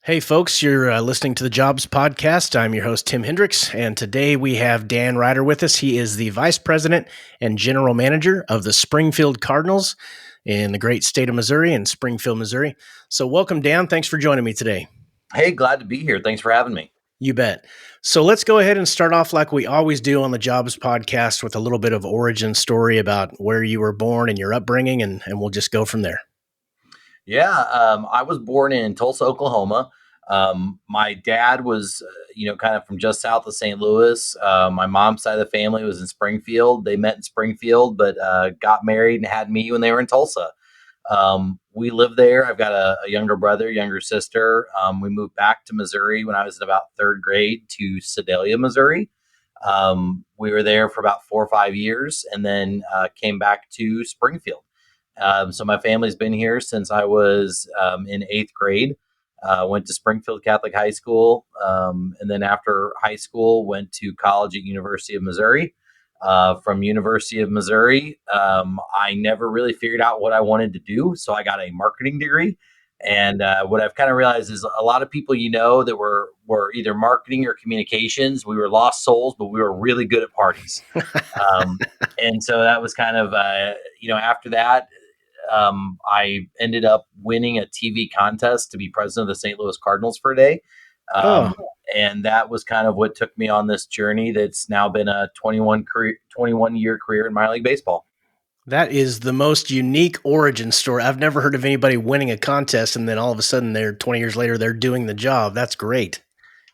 Hey, folks, you're listening to the Jobs Podcast. I'm your host, Tim Hendricks, and today we have Dan Reiter with us. He is the Vice President and General Manager of the Springfield Cardinals in the great state of Missouri, in Springfield, Missouri. So, welcome, Dan. Thanks for joining me today. Hey, glad to be here. Thanks for having me. You bet. So, let's go ahead and start off like we always do on the Jobs Podcast with a little bit of origin story about where you were born and your upbringing, and we'll just go from there. Yeah, I was born in Tulsa, Oklahoma. My dad was, kind of from just south of St. Louis. My mom's side of the family was in Springfield. They met in Springfield, but got married and had me when they were in Tulsa. We lived there. I've got a younger brother, younger sister. We moved back to Missouri when I was in about third grade to Sedalia, Missouri. We were there for about 4 or 5 years and then came back to Springfield. So my family's been here since I was in eighth grade. Went to Springfield Catholic High School, and then after high school, went to college at University of Missouri. From University of Missouri, I never really figured out what I wanted to do, so I got a marketing degree. And what I've kind of realized is a lot of people, that were either marketing or communications. We were lost souls, but we were really good at parties. Um, and so that was kind of, after that, I ended up winning a TV contest to be president of the St. Louis Cardinals for a day. Oh, And that was kind of what took me on this journey that's now been a 21-year career in minor league baseball. that is the most unique origin story. I've never heard of anybody winning a contest and then all of a sudden they're 20 years later, they're doing the job. That's great.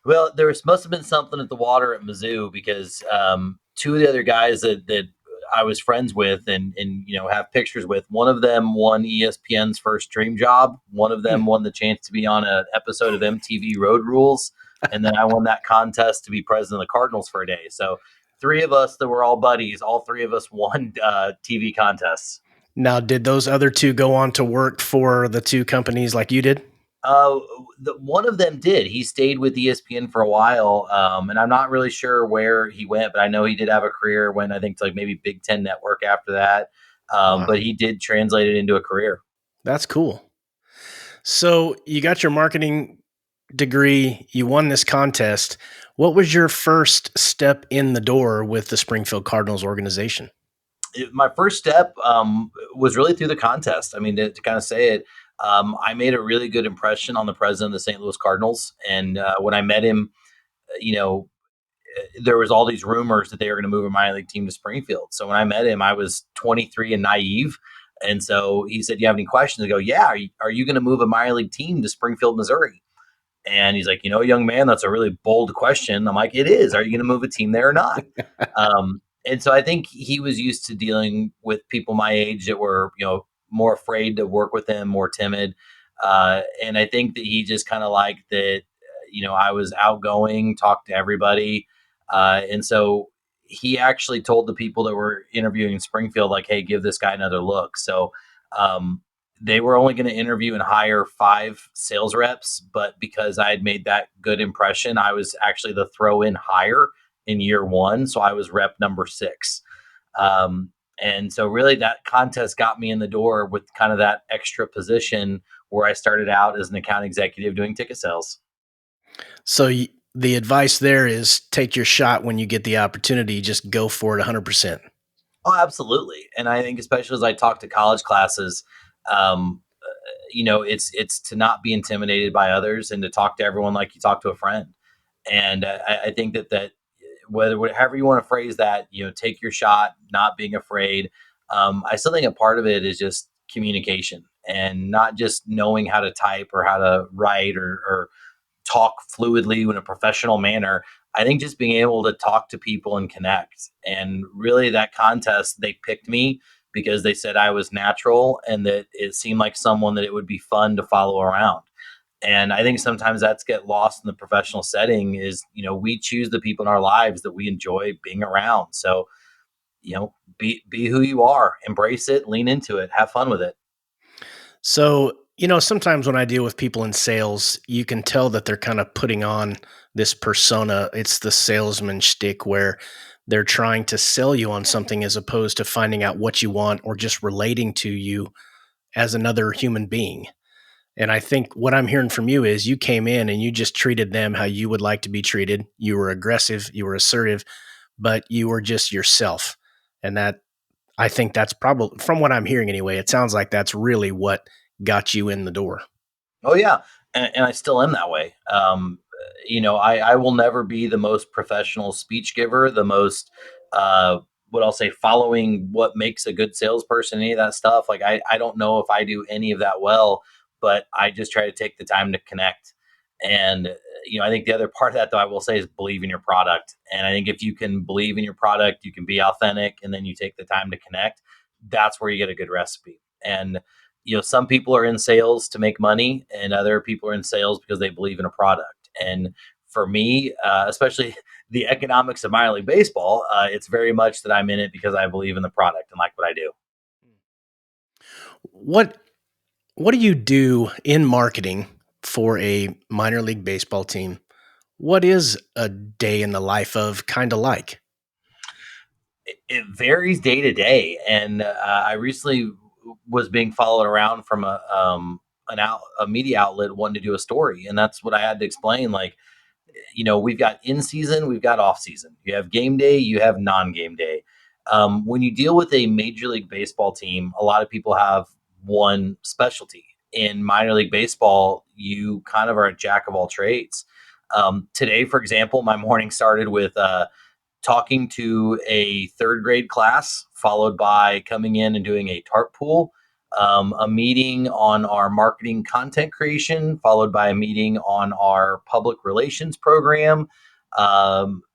Well, must have been something at the water at Mizzou because two of the other guys that I was friends with and have pictures with. One of them won ESPN's first dream job. One of them Hmm. won the chance to be on an episode of MTV Road Rules, and then I won that contest to be president of the Cardinals for a day. So three of us that were all buddies, all three of us won TV contests. Now, did those other two go on to work for the two companies like you did? Uh, one of them did. He stayed with ESPN for a while, and I'm not really sure where he went, but I know he did have a career. Went I think to like maybe Big Ten Network after that, but Wow, he did translate it into a career. that's cool. So you got your marketing degree, you won this contest. What was your first step in the door with the Springfield Cardinals organization? My first step was really through the contest. I mean, to kind of say it, I made a really good impression on the president of the St. Louis Cardinals, and when I met him, you know, there was all these rumors that they were going to move a minor league team to Springfield. So when I met him, I was 23 and naive. And so he said, "You have any questions?" I go, "Yeah. Are you going to move a minor league team to Springfield, Missouri?" And he's like, "Young man, that's a really bold question." I'm like, "It is. Are you going to move a team there or not?" And so I think he was used to dealing with people my age that were, more afraid to work with him, more timid. And I think that he just kind of liked that, I was outgoing, talked to everybody. And so he actually told the people that were interviewing in Springfield, like, "Hey, give this guy another look." So um, they were only going to interview and hire 5 sales reps, but because I had made that good impression, I was actually the throw in hire in year one. So I was rep number 6. Um, and so really that contest got me in the door with kind of that extra position where I started out as an account executive doing ticket sales. So the advice there is take your shot when you get the opportunity, just go for it 100%. Oh, absolutely. And I think especially as I talk to college classes, um, it's to not be intimidated by others and to talk to everyone like you talk to a friend. And I think that however you want to phrase that, take your shot, not being afraid. I still think a part of it is just communication and not just knowing how to type or how to write or talk fluidly in a professional manner. I think just being able to talk to people and connect. And really, that contest, they picked me because they said I was natural and that it seemed like someone that it would be fun to follow around. And I think sometimes that's get lost in the professional setting is, we choose the people in our lives that we enjoy being around. So, be who you are, embrace it, lean into it, have fun with it. So, sometimes when I deal with people in sales, you can tell that they're kind of putting on this persona. It's the salesman shtick where they're trying to sell you on something as opposed to finding out what you want or just relating to you as another human being. And I think what I'm hearing from you is you came in and you just treated them how you would like to be treated. You were aggressive, you were assertive, but you were just yourself. And that, I think that's probably, from what I'm hearing anyway, it sounds like that's really what got you in the door. Oh yeah, and I still am that way. I will never be the most professional speech giver, the most what I'll say, following what makes a good salesperson, any of that stuff. Like I don't know if I do any of that well, but I just try to take the time to connect. And I think the other part of that, though, I will say, is believe in your product. And I think if you can believe in your product, you can be authentic, and then you take the time to connect. That's where you get a good recipe. And some people are in sales to make money, and other people are in sales because they believe in a product. And for me, especially the economics of minor league baseball, it's very much that I'm in it because I believe in the product and like what I do. What what do you do in marketing for a minor league baseball team? What is a day in the life of kind of like? It varies day to day, and I recently was being followed around from a media outlet wanting to do a story, and that's what I had to explain. Like, we've got in season, we've got off season. You have game day, you have non game day. When you deal with a major league baseball team, a lot of people have one specialty. In minor league baseball, you kind of are a jack of all trades. Today, for example, my morning started with talking to a third grade class, followed by coming in and doing a tarp pool, a meeting on our marketing content creation, followed by a meeting on our public relations program.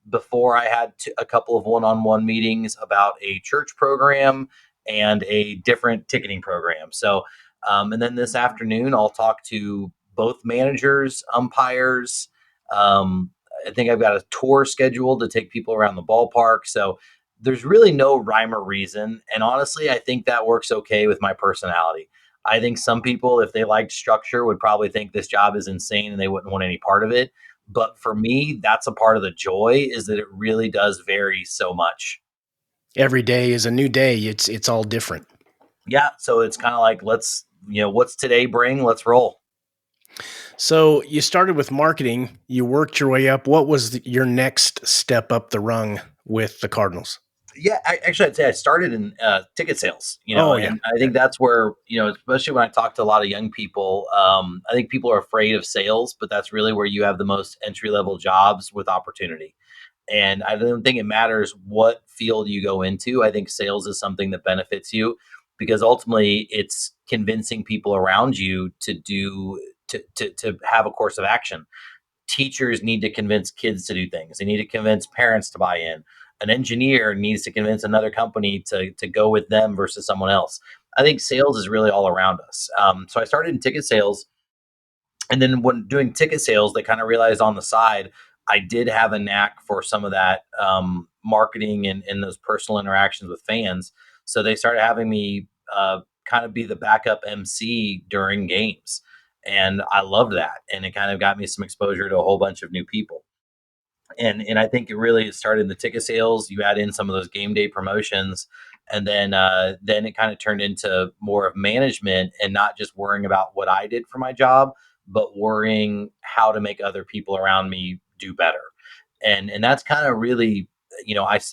Before I had a couple of one-on-one meetings about a church program and a different ticketing program. So, and then this afternoon, I'll talk to both managers, umpires, um, I think I've got a tour scheduled to take people around the ballpark. So there's really no rhyme or reason. And honestly, I think that works okay with my personality. I think some people, if they liked structure, would probably think this job is insane and they wouldn't want any part of it. But for me, that's a part of the joy, is that it really does vary so much. Every day is a new day. It's all different. Yeah. So it's kind of like, what's today bring? Let's roll. So you started with marketing, you worked your way up. What was your next step up the rung with the Cardinals? Yeah, I'd say I started in ticket sales, Oh yeah. and I think that's where, especially when I talk to a lot of young people, I think people are afraid of sales, but that's really where you have the most entry level jobs with opportunity. And I don't think it matters what field you go into. I think sales is something that benefits you because ultimately it's convincing people around you to do to have a course of action. Teachers need to convince kids to do things. They need to convince parents to buy in. An engineer needs to convince another company to go with them versus someone else. I think sales is really all around us. So I started in ticket sales, and then when doing ticket sales, they kind of realized on the side I did have a knack for some of that marketing and those personal interactions with fans. So they started having me kind of be the backup MC during games, and I loved that. And it kind of got me some exposure to a whole bunch of new people. And I think it really started in the ticket sales. You add in some of those game day promotions, and then it kind of turned into more of management and not just worrying about what I did for my job, but worrying how to make other people around me do better. And that's kind of really,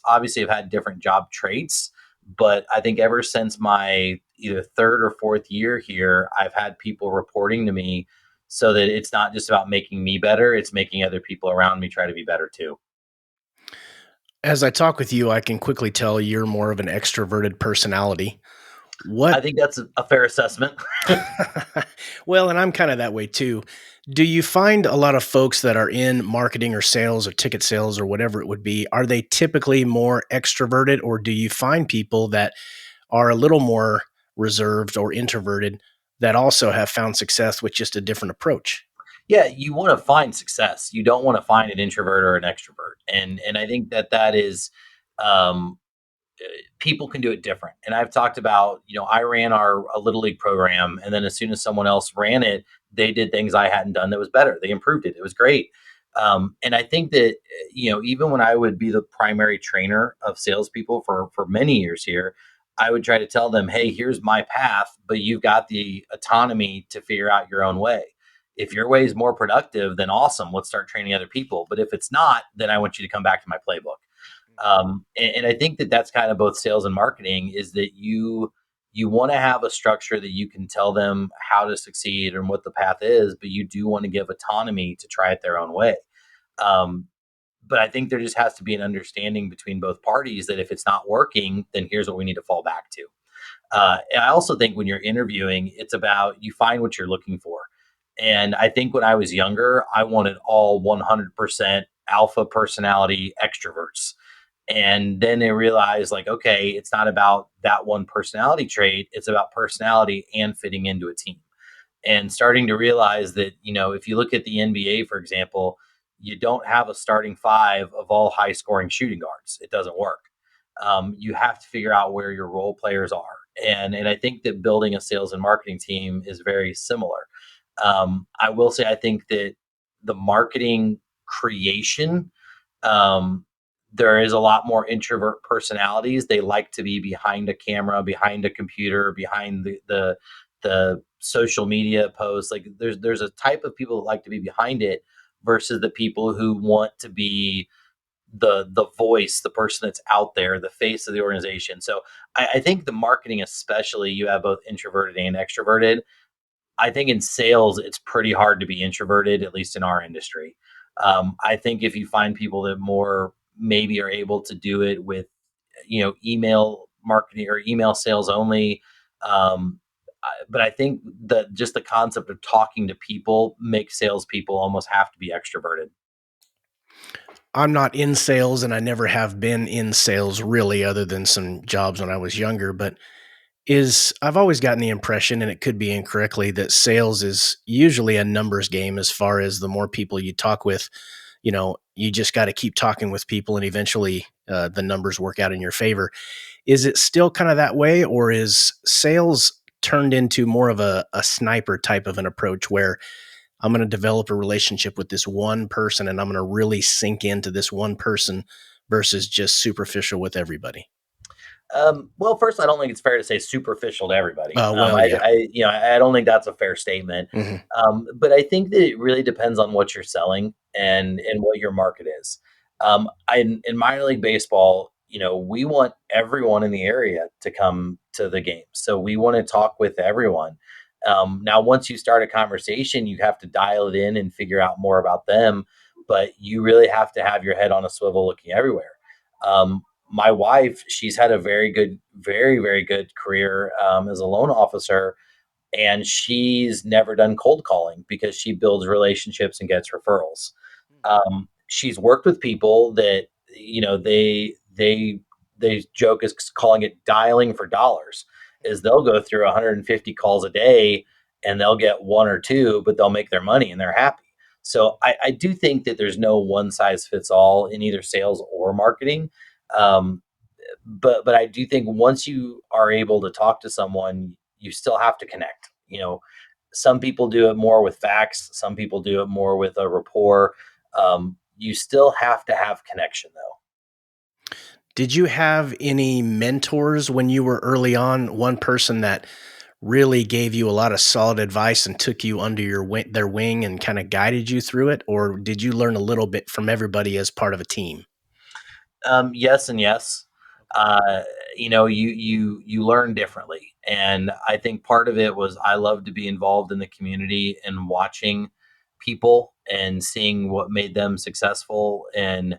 obviously have had different job traits, but I think ever since my either third or fourth year here, I've had people reporting to me, so that it's not just about making me better, it's making other people around me try to be better too. As I talk with you, I can quickly tell you're more of an extroverted personality. I What think that's a fair assessment. well, and I'm kind of that way too. Do you find a lot of folks that are in marketing or sales or ticket sales or whatever it would be, are they typically more extroverted, or do you find people that are a little more reserved or introverted that also have found success with just a different approach? Yeah, you want to find success. You don't want to find an introvert or an extrovert. And I think that is um people can do it different. And I've talked about, I ran our a little league program, and then as soon as someone else ran it, they did things I hadn't done that was better. They improved it. It was great. And I think that even when I would be the primary trainer of salespeople for many years here, I would try to tell them, hey, here's my path, but you've got the autonomy to figure out your own way. If your way is more productive, then awesome. Let's start training other people. But if it's not, then I want you to come back to my playbook. And I think that that's kind of both sales and marketing is that you want to have a structure that you can tell them how to succeed and what the path is, but you do want to give autonomy to try it their own way. Um, but I think there just has to be an understanding between both parties that if it's not working, then here's what we need to fall back to. And I also think when you're interviewing, it's about you find what you're looking for. And I think when I was younger, I wanted all 100% alpha personality extroverts. And then they realized, like, okay, it's not about that one personality trait, it's about personality and fitting into a team and starting to realize that, if you look at the NBA, for example, you don't have a starting five of all high scoring shooting guards. It doesn't work. You have to figure out where your role players are. And I think that building a sales and marketing team is very similar. I will say, I think that the marketing creation, um, there is a lot more introvert personalities. They like to be behind a camera, behind a computer, behind the social media posts. Like there's a type of people that like to be behind it versus the people who want to be the voice, the person that's out there, the face of the organization. So I think the marketing, especially, you have both introverted and extroverted. I think in sales, it's pretty hard to be introverted, at least in our industry. I think if you find people that more maybe are able to do it with, email marketing or email sales only. But I think that just the concept of talking to people makes salespeople almost have to be extroverted. I'm not in sales and I never have been in sales really other than some jobs when I was younger, but is I've always gotten the impression, and it could be incorrectly, that sales is usually a numbers game as far as the more people you talk with, you just got to keep talking with people and eventually the numbers work out in your favor. Is it still kind of that way, or is sales turned into more of a sniper type of an approach where I'm going to develop a relationship with this one person and I'm going to really sink into this one person versus just superficial with everybody? Well, first, I don't think it's fair to say superficial to everybody. Well, yeah. I don't think that's a fair statement. Hmm. But I think that it really depends on what you're selling and what your market is. In minor league baseball, we want everyone in the area to come to the game, so we want to talk with everyone. Now, once you start a conversation, you have to dial it in and figure out more about them. But you really have to have your head on a swivel, looking everywhere. My wife, she's had a very good, very, very good career as a loan officer, and she's never done cold calling because she builds relationships and gets referrals. She's worked with people that they joke is calling it dialing for dollars. Is they'll go through 150 calls a day and they'll get one or two, but they'll make their money and they're happy. So I do think that there's no one size fits all in either sales or marketing. Um, but I do think once you are able to talk to someone, you still have to connect. Some people do it more with facts, some people do it more with a rapport. You still have to have connection, though. Did you have any mentors when you were early on? One person that really gave you a lot of solid advice and took you under their wing and kind of guided you through it, or did you learn a little bit from everybody as part of a team? Yes and yes. Okay. You learn differently, and I think part of it was I love to be involved in the community and watching people and seeing what made them successful. And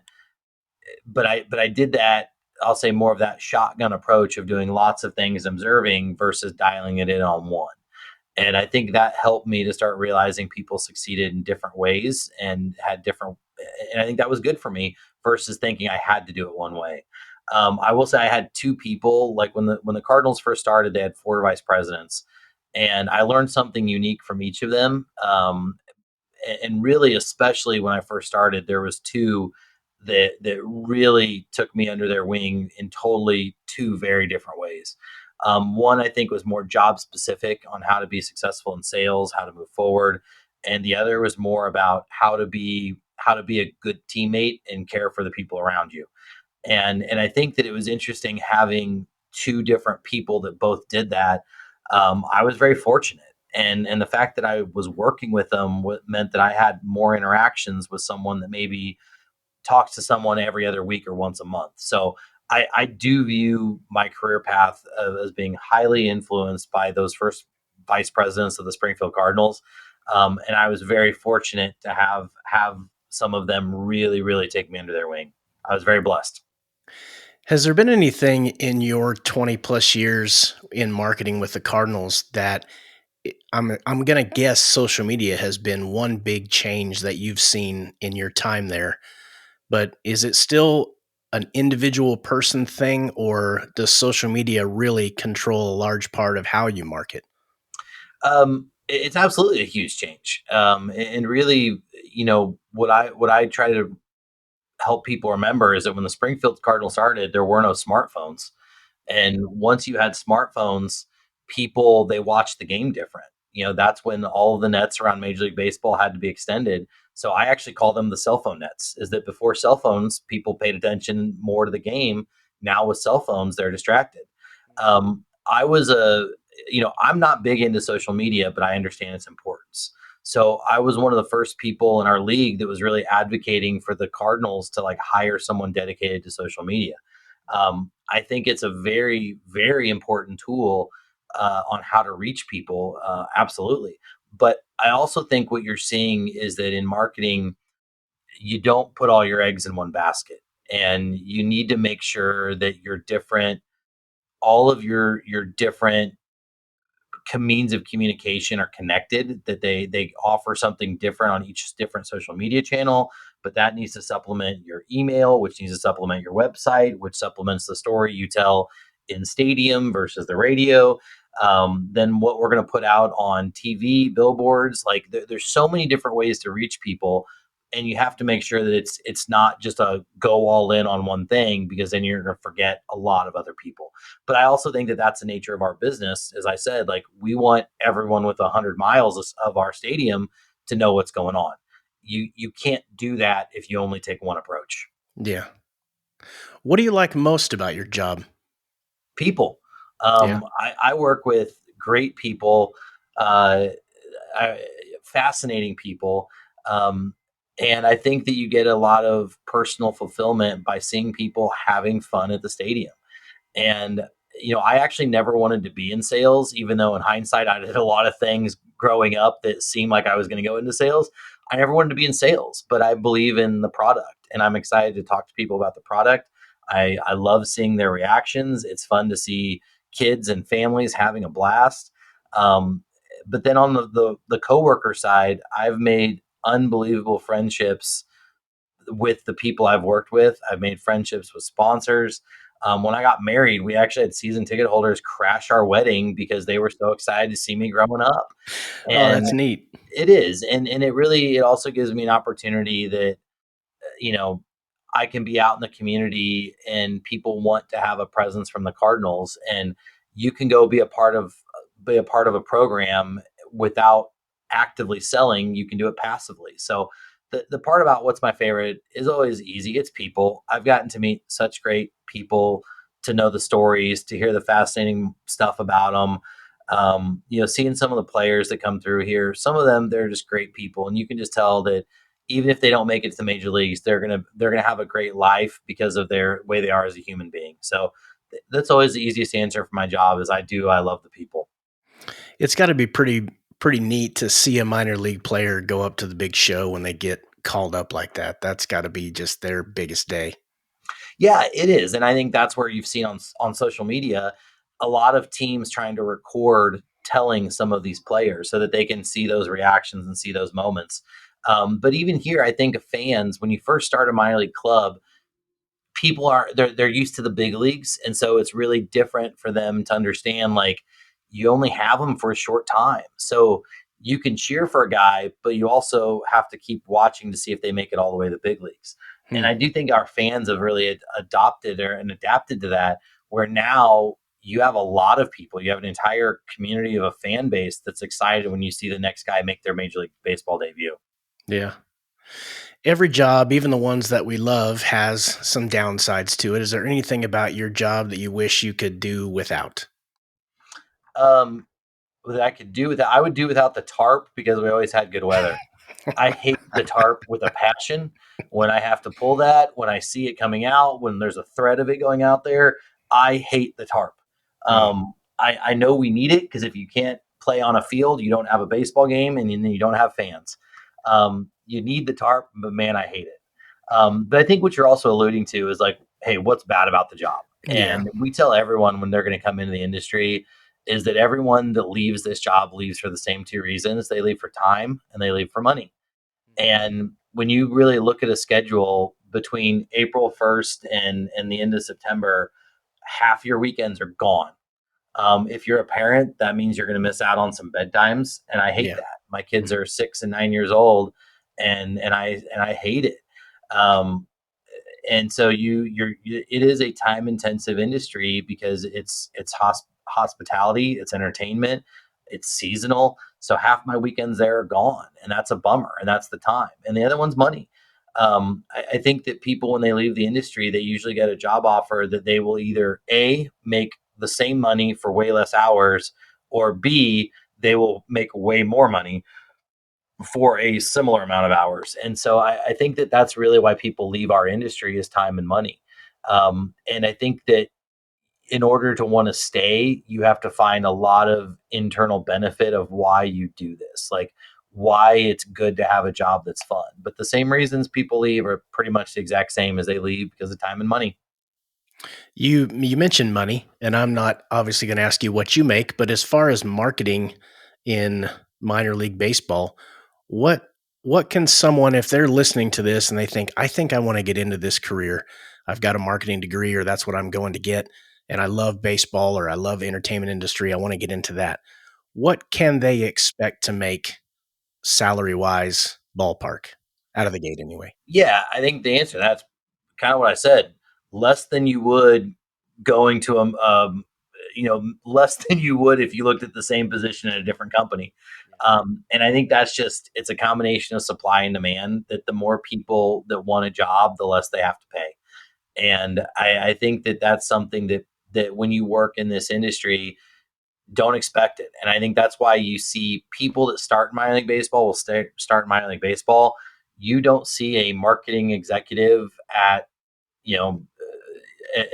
but I did that. I'll say more of that shotgun approach of doing lots of things, observing versus dialing it in on one. And I think that helped me to start realizing people succeeded in different ways and had different, and I think that was good for me versus thinking I had to do it one way. I will say I had two people, like when the Cardinals first started, they had four vice presidents, and I learned something unique from each of them. And really, especially when I first started, there was two that really took me under their wing in totally two very different ways. One I think was more job specific on how to be successful in sales, how to move forward, and the other was more about how to be a good teammate and care for the people around you. And I think that it was interesting having two different people that both did that, I was very fortunate. And the fact that I was working with them meant that I had more interactions with someone that maybe talks to someone every other week or once a month. So I do view my career path as being highly influenced by those first vice presidents of the Springfield Cardinals, and I was very fortunate to have some of them really take me under their wing. I was very blessed. Has there been anything in your 20 plus years in marketing with the Cardinals that I'm going to guess social media has been one big change that you've seen in your time there, but is it still an individual person thing, or does social media really control a large part of how you market? It's absolutely a huge change, and really, what I try to help people remember is that when the Springfield Cardinals started, there were no smartphones. And once you had smartphones, people they watched the game different. That's when all of the nets around Major League Baseball had to be extended. So I actually call them the cell phone nets. Is that before cell phones, people paid attention more to the game. Now with cell phones, they're distracted. I was I'm not big into social media, but I understand its importance. So I was one of the first people in our league that was really advocating for the Cardinals to like hire someone dedicated to social media. I think it's a very important tool on how to reach people. Absolutely. But I also think what you're seeing is that in marketing, you don't put all your eggs in one basket, and you need to make sure that you're different. All of your different means of communication are connected, that they offer something different on each different social media channel, but that needs to supplement your email, which needs to supplement your website, which supplements the story you tell in stadium versus the radio. Then what we're going to put out on TV billboards, like there's so many different ways to reach people, and you have to make sure that it's not just a go all in on one thing, because then you're going to forget a lot of other people. But I also think that that's the nature of our business. As I said, like we want everyone with 100 miles of our stadium to know what's going on. You can't do that if you only take one approach. Yeah. What do you like most about your job? People. Yeah. I work with great people, uh, fascinating people. Um, and I think that you get a lot of personal fulfillment by seeing people having fun at the stadium. And, I actually never wanted to be in sales, even though in hindsight, I did a lot of things growing up that seemed like I was going to go into sales. I never wanted to be in sales, but I believe in the product, and I'm excited to talk to people about the product. I love seeing their reactions. It's fun to see kids and families having a blast. Um, but then on the coworker side, I've made unbelievable friendships with the people I've worked with. I've made friendships with sponsors. When I got married, we actually had season ticket holders crash our wedding because they were so excited to see me growing up. Oh, And that's neat. it is, and it also gives me an opportunity that you know, I can be out in the community and people want to have a presence from the Cardinals, and you can go be a part of a program without actively selling. You can do it passively. So the part about what's my favorite is always easy. It's people. I've gotten to meet such great people, to know the stories, to hear the fascinating stuff about them. Seeing some of the players that come through here, some of them they're just great people, and you can just tell that even if they don't make it to the major leagues, they're gonna have a great life because of their way they are as a human being. So that's always the easiest answer for my job is I love the people. It's got to be pretty neat to see a minor league player go up to the big show when they get called up like that. That's got to be just their biggest day. Yeah, it is, and I think that's where you've seen on social media a lot of teams trying to record telling some of these players so that they can see those reactions and see those moments. But even here, I think fans, when you first start a minor league club, people are they're used to the big leagues, and so it's really different for them to understand like you only have them for a short time, so you can cheer for a guy but you also have to keep watching to see if they make it all the way to the big leagues. And Hmm. I do think our fans have really adopted and adapted to that, where now you have a lot of people, you have an entire community of a fan base that's excited when you see the next guy make their Major League Baseball debut. Yeah. every job, even the ones that we love, has some downsides to it. Is there anything about your job that you wish you could do without? Um, that I could do without, I would do without the tarp because we always had good weather. I hate the tarp with a passion. When I have to pull that, when I see it coming out, when there's a thread of it going out there, I hate the tarp. Mm, I know we need it because if you can't play on a field, you don't have a baseball game and then you don't have fans. You need the tarp, but man, I hate it. But I think what you're also alluding to is like, hey, what's bad about the job? yeah. And we tell everyone when they're going to come into the industry is that everyone that leaves this job leaves for the same two reasons. They leave for time and they leave for money. And when you really look at a schedule between April 1st and the end of September, half your weekends are gone. If you're a parent, that means you're going to miss out on some bedtimes, and I hate Yeah. that. My kids Mhm. are 6 and 9 years old, and I hate it. Um, and so it is a time intensive industry because it's hospitality, it's entertainment, it's seasonal. So half my weekends there are gone, and that's a bummer, and that's the time, and the other one's money. I think that people, when they leave the industry, they usually get a job offer that they will either a make the same money for way less hours, or b they will make way more money for a similar amount of hours. And so I think that that's really why people leave our industry is time and money. And I think that in order to want to stay, you have to find a lot of internal benefit of why you do this, like why it's good to have a job that's fun. But the same reasons people leave are pretty much the exact same as they leave because of time and money. You mentioned money, and I'm not obviously going to ask you what you make, but as far as marketing in minor league baseball, what what can someone, if they're listening to this and they think, I think I want to get into this career, I've got a marketing degree or that's what I'm going to get, and I love baseball or I love entertainment industry, I want to get into that. What can they expect to make salary wise ballpark out of the gate anyway? Yeah, I think the answer to that's kind of what I said. Less than you would going to less than you would if you looked at the same position in a different company. And I think that's just it's a combination of supply and demand. That the more people that want a job, the less they have to pay. And I think that that's something that when you work in this industry, don't expect it. And I think that's why you see people that start in minor league baseball will start in minor league baseball. You don't see a marketing executive at you know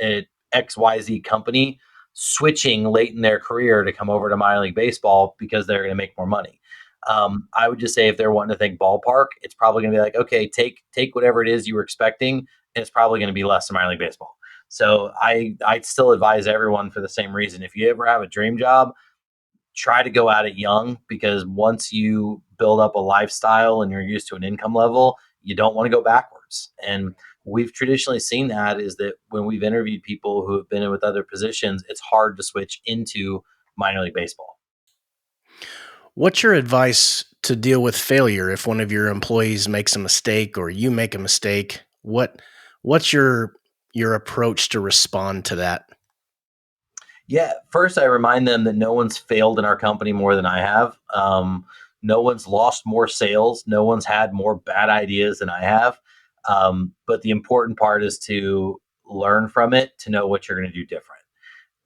at XYZ company switching late in their career to come over to minor league baseball because they're going to make more money. I would just say if they're wanting to think ballpark, it's probably going to be like, okay, take whatever it is you were expecting, and it's probably going to be less in minor league baseball. So I'd still advise everyone for the same reason. If you ever have a dream job, try to go at it young because once you build up a lifestyle and you're used to an income level, you don't want to go backwards. And we've traditionally seen that is that when we've interviewed people who have been in with other positions, it's hard to switch into minor league baseball. What's your advice to deal with failure if one of your employees makes a mistake or you make a mistake? What's your approach to respond to that? Yeah, first I remind them that no one's failed in our company more than I have. No one's lost more sales. No one's had more bad ideas than I have. But the important part is to learn from it to know what you're going to do different.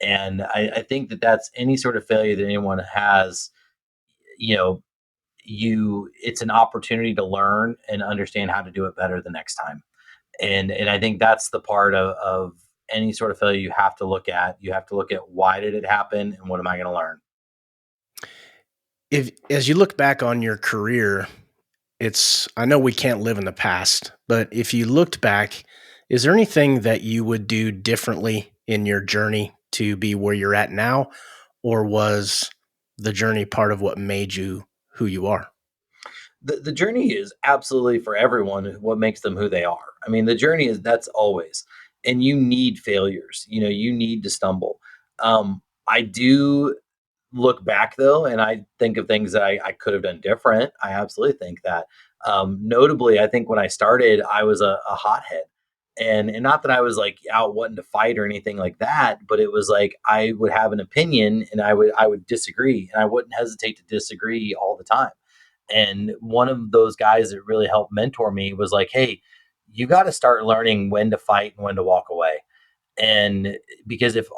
And I think that that's any sort of failure that anyone has. You know, you it's an opportunity to learn and understand how to do it better the next time. And I think that's the part of any sort of failure you have to look at. You have to look at why did it happen and what am I going to learn. If as you look back on your career, it's I know we can't live in the past, but if you looked back, is there anything that you would do differently in your journey to be where you're at now, or was the journey part of what made you who you are? The journey is absolutely for everyone what makes them who they are. I mean, the journey is that's always, and you need failures. You need to stumble. I do look back though, and I think of things that I could have done different. I absolutely think that. Notably, I think when I started, I was a hothead. And not that I was like out wanting to fight or anything like that, but it was like I would have an opinion and I would disagree and I wouldn't hesitate to disagree all the time. And one of those guys that really helped mentor me was like, hey, you got to start learning when to fight and when to walk away. And because if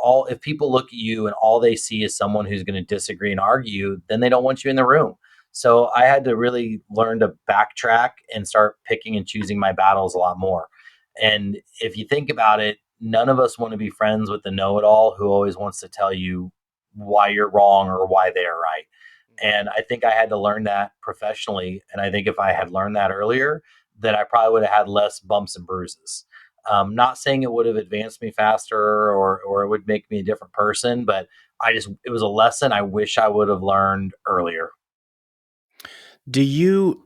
people look at you and all they see is someone who's going to disagree and argue, then they don't want you in the room. So I had to really learn to backtrack and start picking and choosing my battles a lot more. And if you think about it, none of us want to be friends with the know-it-all who always wants to tell you why you're wrong or why they are right. And I think I had to learn that professionally. And I think if I had learned that earlier, then I probably would have had less bumps and bruises. Not saying it would have advanced me faster or it would make me a different person, but it was a lesson I wish I would have learned earlier. Do you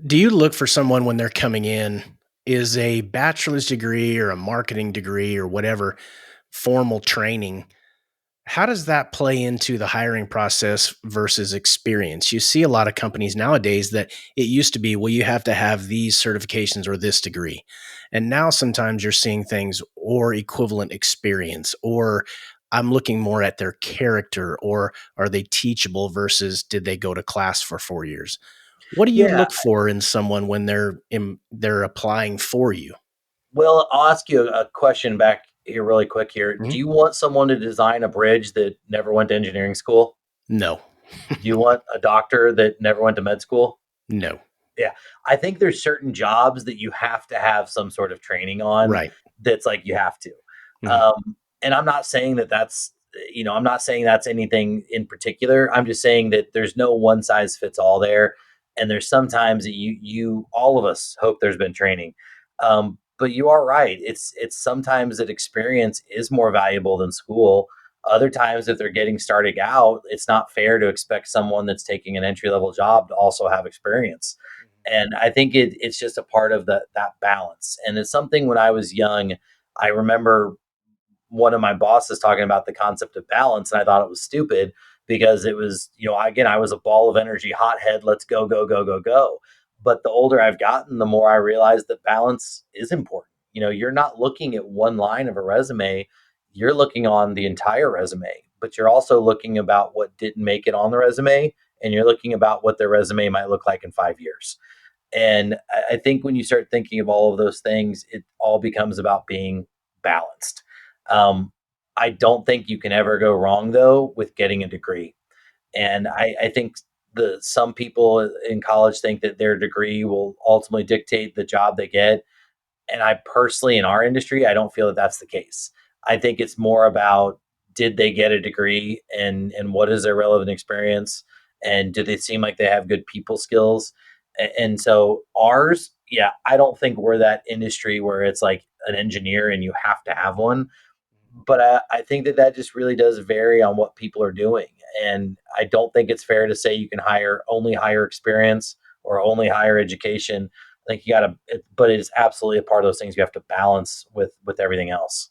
do you look for someone when they're coming in, is a bachelor's degree or a marketing degree or whatever formal training, how does that play into the hiring process versus experience? You see a lot of companies nowadays that it used to be, well, you have to have these certifications or this degree. And now sometimes you're seeing things or equivalent experience, or I'm looking more at their character, or are they teachable versus did they go to class for 4 years? What do you Yeah. look for in someone when they're applying for you? Well, I'll ask you a question back here really quick here. Do Mhm. you want someone to design a bridge that never went to engineering school? No, Do you want a doctor that never went to med school? no, Yeah. I think there's certain jobs that you have to have some sort of training on right. that's like you have to. Mhm. And I'm not saying that I'm not saying that's anything in particular. I'm just saying that there's no one size fits all there. And there's sometimes that all of us hope there's been training. But you are right. It's sometimes that experience is more valuable than school. Other times, if they're getting started out, it's not fair to expect someone that's taking an entry level job to also have experience. And I think it's just a part of that balance. And it's something when I was young, I remember one of my bosses talking about the concept of balance, and I thought it was stupid because it was, again, I was a ball of energy, hothead, let's go, go, go, go, go. But the older I've gotten, the more I realize that balance is important. You're not looking at one line of a resume, you're looking on the entire resume, but you're also looking about what didn't make it on the resume, and you're looking about what their resume might look like in 5 years. And I think when you start thinking of all of those things, it all becomes about being balanced. Um, I don't think you can ever go wrong though with getting a degree. And I think some people in college think that their degree will ultimately dictate the job they get. And I personally, in our industry, I don't feel that that's the case. I think it's more about, did they get a degree, and what is their relevant experience, and do they seem like they have good people skills. And so ours, yeah, I don't think we're that industry where it's like an engineer and you have to have one. But I think that just really does vary on what people are doing. And I don't think it's fair to say you can only hire experience or only hire education. I think you got to, but it is absolutely a part of those things you have to balance with everything else.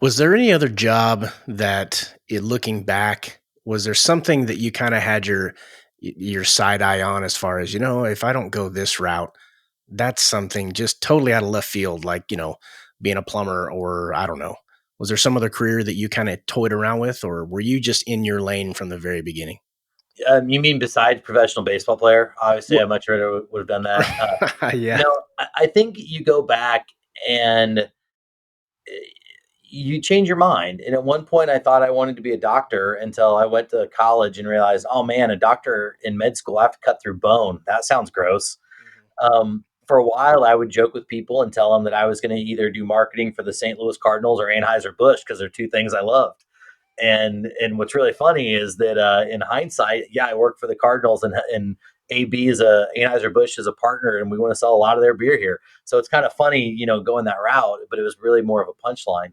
Was there any other job that, looking back, was there something that you kind of had your side eye on as far as, if I don't go this route, that's something just totally out of left field, like, being a plumber, or I don't know. Was there some other career that you kind of toyed around with, or were you just in your lane from the very beginning? You mean besides professional baseball player? Obviously, I What? much rather would have done that. Yeah. I think you go back and you change your mind. And at one point, I thought I wanted to be a doctor until I went to college and realized, oh man, a doctor in med school, I have to cut through bone. That sounds gross. For a while, I would joke with people and tell them that I was going to either do marketing for the St. Louis Cardinals or Anheuser-Busch because they're two things I loved. And what's really funny is that in hindsight, yeah, I work for the Cardinals, and AB is Anheuser Busch is a partner, and we want to sell a lot of their beer here. So it's kind of funny, going that route. But it was really more of a punchline.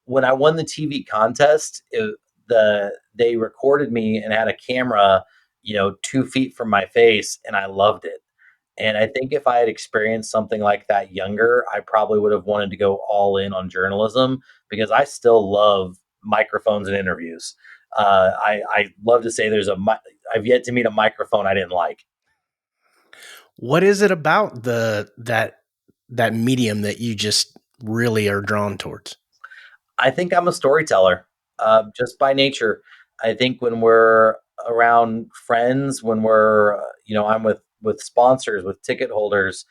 When I won the TV contest, they recorded me and had a camera, 2 feet from my face, and I loved it. And I think if I had experienced something like that younger, I probably would have wanted to go all in on journalism because I still love microphones and interviews. I love to say I've yet to meet a microphone I didn't like. What is it about that medium that you just really are drawn towards? I think I'm a storyteller, just by nature. I think when we're around friends, when I'm with sponsors, with ticket holders.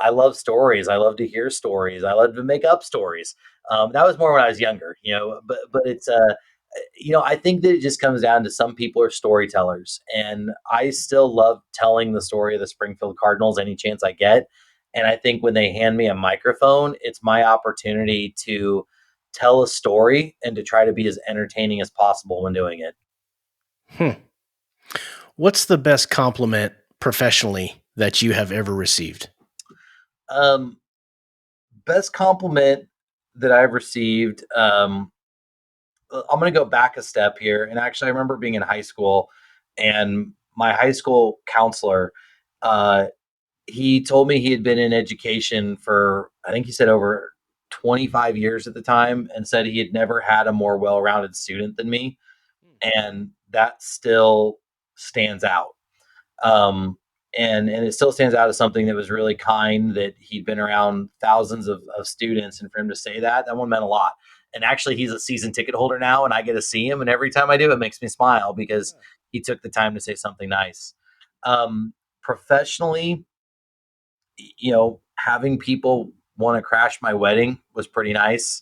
I love stories. I love to hear stories. I love to make up stories. That was more when I was younger, but it's I think that it just comes down to some people are storytellers, and I still love telling the story of the Springfield Cardinals any chance I get. And I think when they hand me a microphone, it's my opportunity to tell a story and to try to be as entertaining as possible when doing it. Hmm. What's the best compliment professionally that you have ever received? Um, Best compliment that I've received. I'm going to go back a step here. And actually, I remember being in high school, and my high school counselor, uh, he told me he had been in education for, I think he said over 25 years at the time, and said he had never had a more well rounded student than me. And that still stands out. Um, and it still stands out as something that was really kind, that he'd been around thousands of students, and for him to say that one meant a lot. And actually, he's a season ticket holder now, and I get to see him, and every time I do, it makes me smile because he took the time to say something nice. Professionally, having people want to crash my wedding was pretty nice.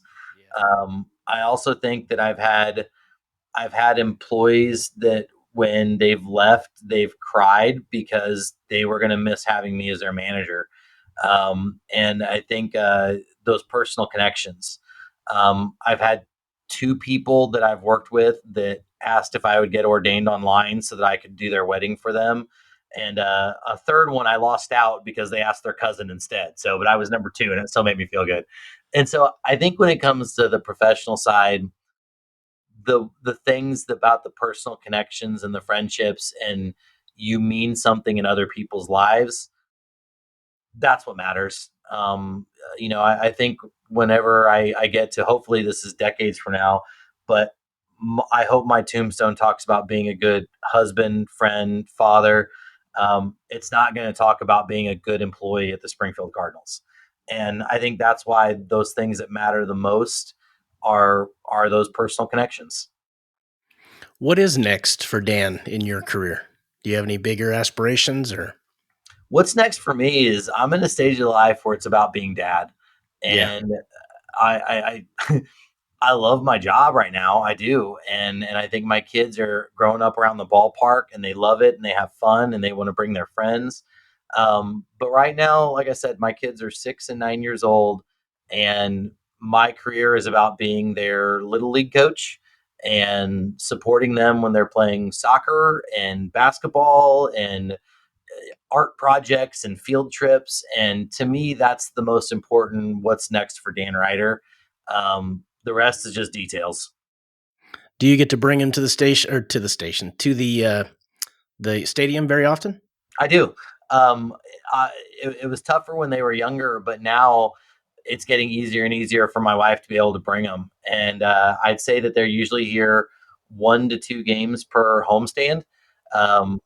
Yeah. I also think that I've had employees that when they've left, they've cried because they were going to miss having me as their manager. And I think those personal connections. I've had two people that I've worked with that asked if I would get ordained online so that I could do their wedding for them. And a third one I lost out because they asked their cousin instead. So, but I was number two, and it still made me feel good. And so I think when it comes to the professional side, the things about the personal connections and the friendships, and you mean something in other people's lives, that's what matters. I think whenever I get to, hopefully this is decades from now, but I hope my tombstone talks about being a good husband, friend, father. It's not going to talk about being a good employee at the Springfield Cardinals. And I think that's why those things that matter the most are those personal connections. What is next for Dan in your career? Do you have any bigger aspirations or? What's next for me is I'm in a stage of life where it's about being dad, Yeah. and I I love my job right now. I do, and I think my kids are growing up around the ballpark, and they love it, and they have fun, and they want to bring their friends. But right now, like I said, my kids are 6 and 9 years old, and my career is about being their little league coach and supporting them when they're playing soccer and basketball and art projects and field trips. And to me, that's the most important. What's next for Dan Reiter? The rest is just details. Do you get to bring him to the stadium very often? I do. Um, it was tougher when they were younger, but now it's getting easier and easier for my wife to be able to bring them. And I'd say that they're usually here 1 to 2 games per homestand, um,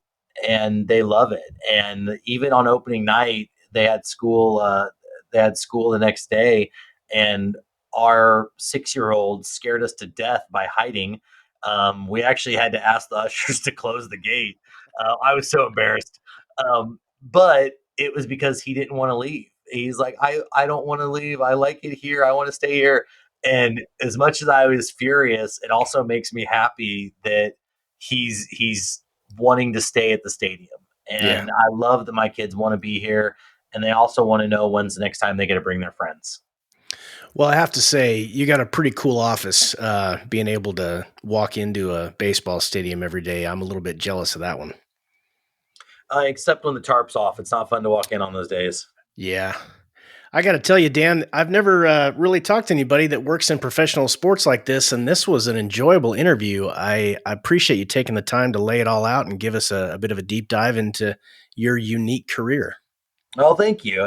and they love it. And even on opening night, they had school. They had school the next day, and our 6-year-old scared us to death by hiding. We actually had to ask the ushers to close the gate. I was so embarrassed. But it was because he didn't want to leave. He's like, I don't want to leave. I like it here. I want to stay here. And as much as I was furious, it also makes me happy that he's wanting to stay at the stadium. Yeah. And I love that my kids want to be here, and they also want to know when's the next time they get to bring their friends. Well, I have to say, you got a pretty cool office. Being able to walk into a baseball stadium every day, I'm a little bit jealous of that one. Except when the tarp's off, it's not fun to walk in on those days. Yeah. I got to tell you, Dan, I've never really talked to anybody that works in professional sports like this, and this was an enjoyable interview. I appreciate you taking the time to lay it all out and give us a bit of a deep dive into your unique career. Well, thank you.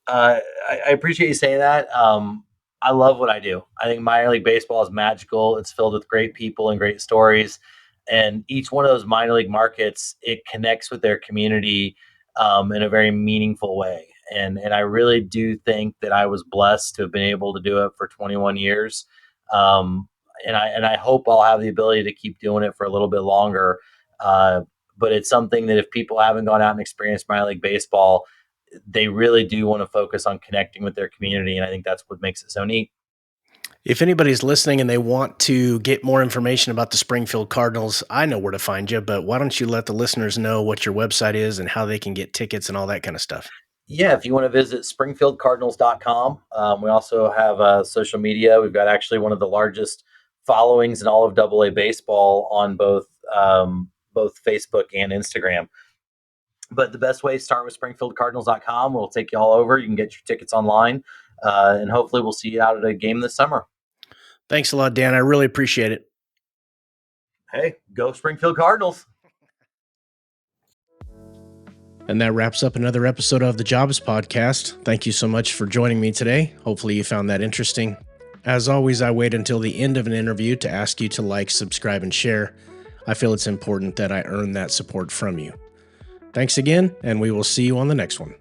I appreciate you saying that. I love what I do. I think minor league baseball is magical. It's filled with great people and great stories, and each one of those minor league markets, it connects with their community in a very meaningful way. And I really do think that I was blessed to have been able to do it for 21 years. Um, and I hope I'll have the ability to keep doing it for a little bit longer. But it's something that if people haven't gone out and experienced minor league baseball, they really do want to focus on connecting with their community. And I think that's what makes it so neat. If anybody's listening and they want to get more information about the Springfield Cardinals, I know where to find you, but why don't you let the listeners know what your website is and how they can get tickets and all that kind of stuff? Yeah, if you want to visit springfieldcardinals.com. We also have social media. We've got actually one of the largest followings in all of AA baseball on both Facebook and Instagram. But the best way is start with springfieldcardinals.com. We'll take you all over. You can get your tickets online, and hopefully we'll see you out at a game this summer. Thanks a lot, Dan. I really appreciate it. Hey, go Springfield Cardinals. And that wraps up another episode of the Jobs Podcast. Thank you so much for joining me today. Hopefully you found that interesting. As always, I wait until the end of an interview to ask you to like, subscribe, and share. I feel it's important that I earn that support from you. Thanks again, and we will see you on the next one.